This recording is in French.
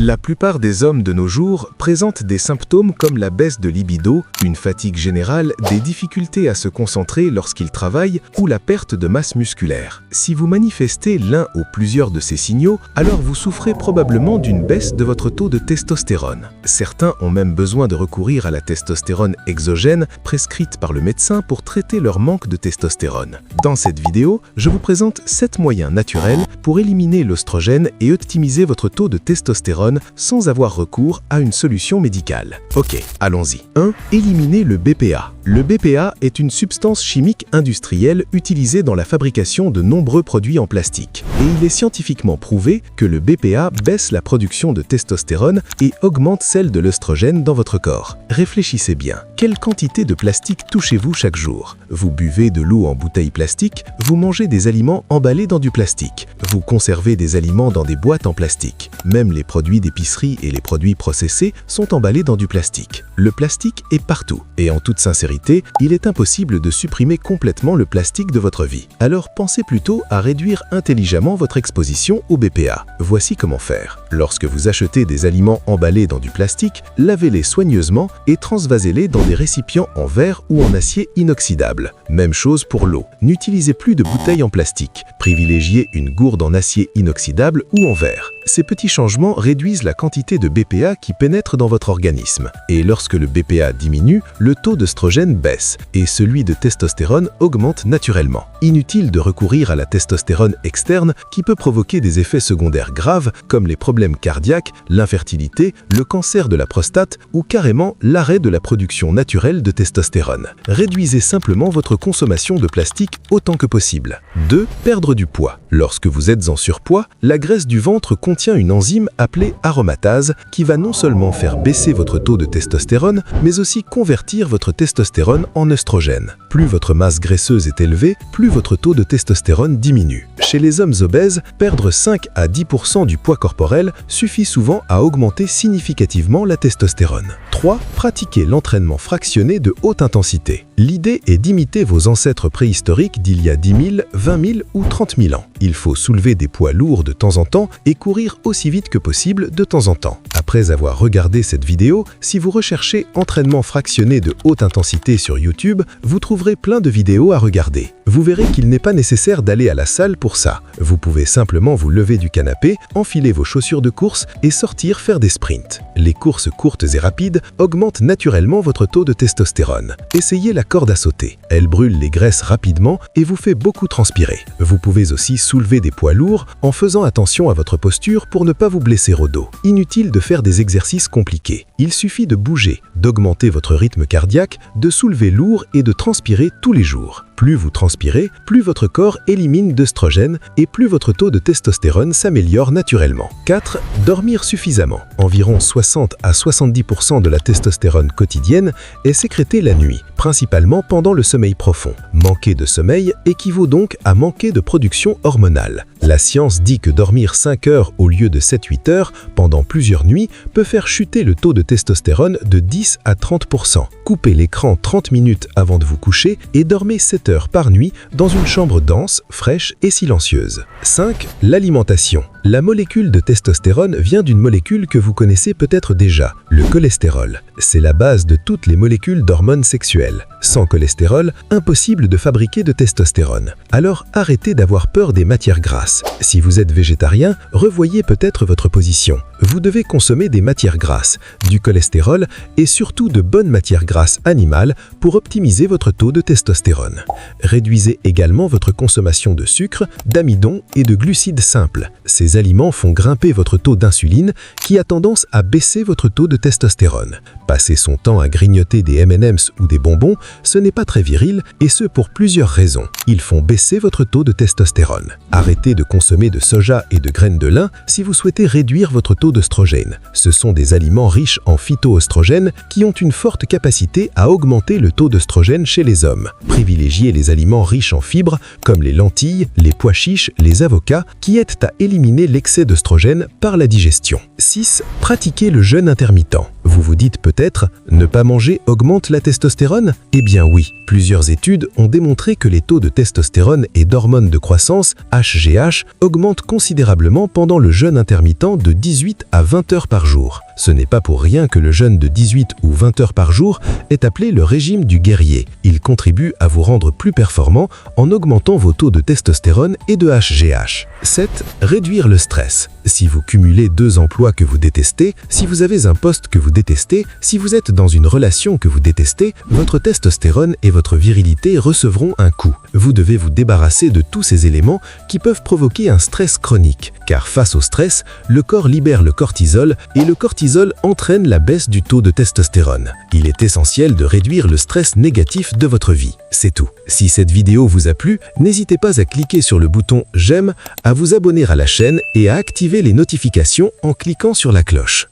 La plupart des hommes de nos jours présentent des symptômes comme la baisse de libido, une fatigue générale, des difficultés à se concentrer lorsqu'ils travaillent ou la perte de masse musculaire. Si vous manifestez l'un ou plusieurs de ces signaux, alors vous souffrez probablement d'une baisse de votre taux de testostérone. Certains ont même besoin de recourir à la testostérone exogène prescrite par le médecin pour traiter leur manque de testostérone. Dans cette vidéo, je vous présente 7 moyens naturels pour éliminer l'œstrogène et optimiser votre taux de testostérone sans avoir recours à une solution médicale. Ok, allons-y. 1. Éliminer le BPA. Le BPA est une substance chimique industrielle utilisée dans la fabrication de nombreux produits en plastique. Et il est scientifiquement prouvé que le BPA baisse la production de testostérone et augmente celle de l'œstrogène dans votre corps. Réfléchissez bien. Quelle quantité de plastique touchez-vous chaque jour? Vous buvez de l'eau en bouteille plastique, vous mangez des aliments emballés dans du plastique, vous conservez des aliments dans des boîtes en plastique. Même les produits d'épicerie et les produits processés sont emballés dans du plastique. Le plastique est partout. Et en toute sincérité, il est impossible de supprimer complètement le plastique de votre vie. Alors pensez plutôt à réduire intelligemment votre exposition au BPA. Voici comment faire. Lorsque vous achetez des aliments emballés dans du plastique, lavez-les soigneusement et transvasez-les dans des récipients en verre ou en acier inoxydable. Même chose pour l'eau. N'utilisez plus de bouteilles en plastique. Privilégiez une gourde en acier inoxydable ou en verre. Ces petits changements réduisent la quantité de BPA qui pénètre dans votre organisme. Et lorsque le BPA diminue, le taux d'œstrogène baisse et celui de testostérone augmente naturellement. Inutile de recourir à la testostérone externe qui peut provoquer des effets secondaires graves comme les problèmes cardiaques, l'infertilité, le cancer de la prostate ou carrément l'arrêt de la production naturelle de testostérone. Réduisez simplement votre consommation de plastique autant que possible. 2. Perdre du poids. Lorsque vous êtes en surpoids, la graisse du ventre contient une enzyme appelée aromatase qui va non seulement faire baisser votre taux de testostérone, mais aussi convertir votre testostérone en œstrogène. Plus votre masse graisseuse est élevée, plus votre taux de testostérone diminue. Chez les hommes obèses, perdre 5 à 10% du poids corporel suffit souvent à augmenter significativement la testostérone. 3. Pratiquer l'entraînement fractionné de haute intensité. L'idée est d'imiter vos ancêtres préhistoriques d'il y a 10 000, 20 000 ou 30 000 ans. Il faut soulever des poids lourds de temps en temps et courir aussi vite que possible de temps en temps. Après avoir regardé cette vidéo, si vous recherchez entraînement fractionné de haute intensité sur YouTube, vous trouverez plein de vidéos à regarder. Vous verrez qu'il n'est pas nécessaire d'aller à la salle pour ça. Vous pouvez simplement vous lever du canapé, enfiler vos chaussures de course et sortir faire des sprints. Les courses courtes et rapides augmentent naturellement votre taux de testostérone. Essayez la corde à sauter. Elle brûle les graisses rapidement et vous fait beaucoup transpirer. Vous pouvez aussi soulever des poids lourds en faisant attention à votre posture pour ne pas vous blesser au dos. Inutile de faire des exercices compliqués. Il suffit de bouger, d'augmenter votre rythme cardiaque, de soulever lourd et de transpirer tous les jours. Plus vous transpirez, plus votre corps élimine d'œstrogène et plus votre taux de testostérone s'améliore naturellement. 4. Dormir suffisamment. Environ 60 à 70% de la testostérone quotidienne est sécrétée la nuit, principalement pendant le sommeil profond. Manquer de sommeil équivaut donc à manquer de production hormonale. La science dit que dormir 5 heures au lieu de 7-8 heures pendant plusieurs nuits peut faire chuter le taux de testostérone de 10 à 30%. Coupez l'écran 30 minutes avant de vous coucher et dormez 7 heures par nuit dans une chambre dense, fraîche et silencieuse. 5. L'alimentation. La molécule de testostérone vient d'une molécule que vous connaissez peut-être déjà, le cholestérol. C'est la base de toutes les molécules d'hormones sexuelles. Sans cholestérol, impossible de fabriquer de testostérone. Alors arrêtez d'avoir peur des matières grasses. Si vous êtes végétarien, revoyez peut-être votre position. Vous devez consommer des matières grasses, du cholestérol et surtout de bonnes matières grasses animales pour optimiser votre taux de testostérone. Réduisez également votre consommation de sucre, d'amidon et de glucides simples. Ces aliments font grimper votre taux d'insuline qui a tendance à baisser votre taux de testostérone. Passer son temps à grignoter des M&M's ou des bonbons, ce n'est pas très viril et ce pour plusieurs raisons. Ils font baisser votre taux de testostérone. Arrêtez de consommer de soja et de graines de lin si vous souhaitez réduire votre taux d'œstrogène. Ce sont des aliments riches en phytoœstrogènes qui ont une forte capacité à augmenter le taux d'œstrogène chez les hommes. Privilégiez les aliments riches en fibres comme les lentilles, les pois chiches, les avocats qui aident à éliminer l'excès d'œstrogène par la digestion. 6. Pratiquez le jeûne intermittent. Vous vous dites peut-être, ne pas manger augmente la testostérone? Eh bien oui, plusieurs études ont démontré que les taux de testostérone et d'hormones de croissance, HGH, augmentent considérablement pendant le jeûne intermittent de 18 à 20 heures par jour. Ce n'est pas pour rien que le jeûne de 18 ou 20 heures par jour est appelé le régime du guerrier. Il contribue à vous rendre plus performant en augmentant vos taux de testostérone et de HGH. 7. Réduire le stress. Si vous cumulez 2 emplois que vous détestez, si vous avez un poste que vous détestez, si vous êtes dans une relation que vous détestez, votre testostérone et votre virilité recevront un coup. Vous devez vous débarrasser de tous ces éléments qui peuvent provoquer un stress chronique. Car face au stress, le corps libère le cortisol et le cortisol entraîne la baisse du taux de testostérone. Il est essentiel de réduire le stress négatif de votre vie. C'est tout. Si cette vidéo vous a plu, n'hésitez pas à cliquer sur le bouton j'aime, à vous abonner à la chaîne et à activer les notifications en cliquant sur la cloche.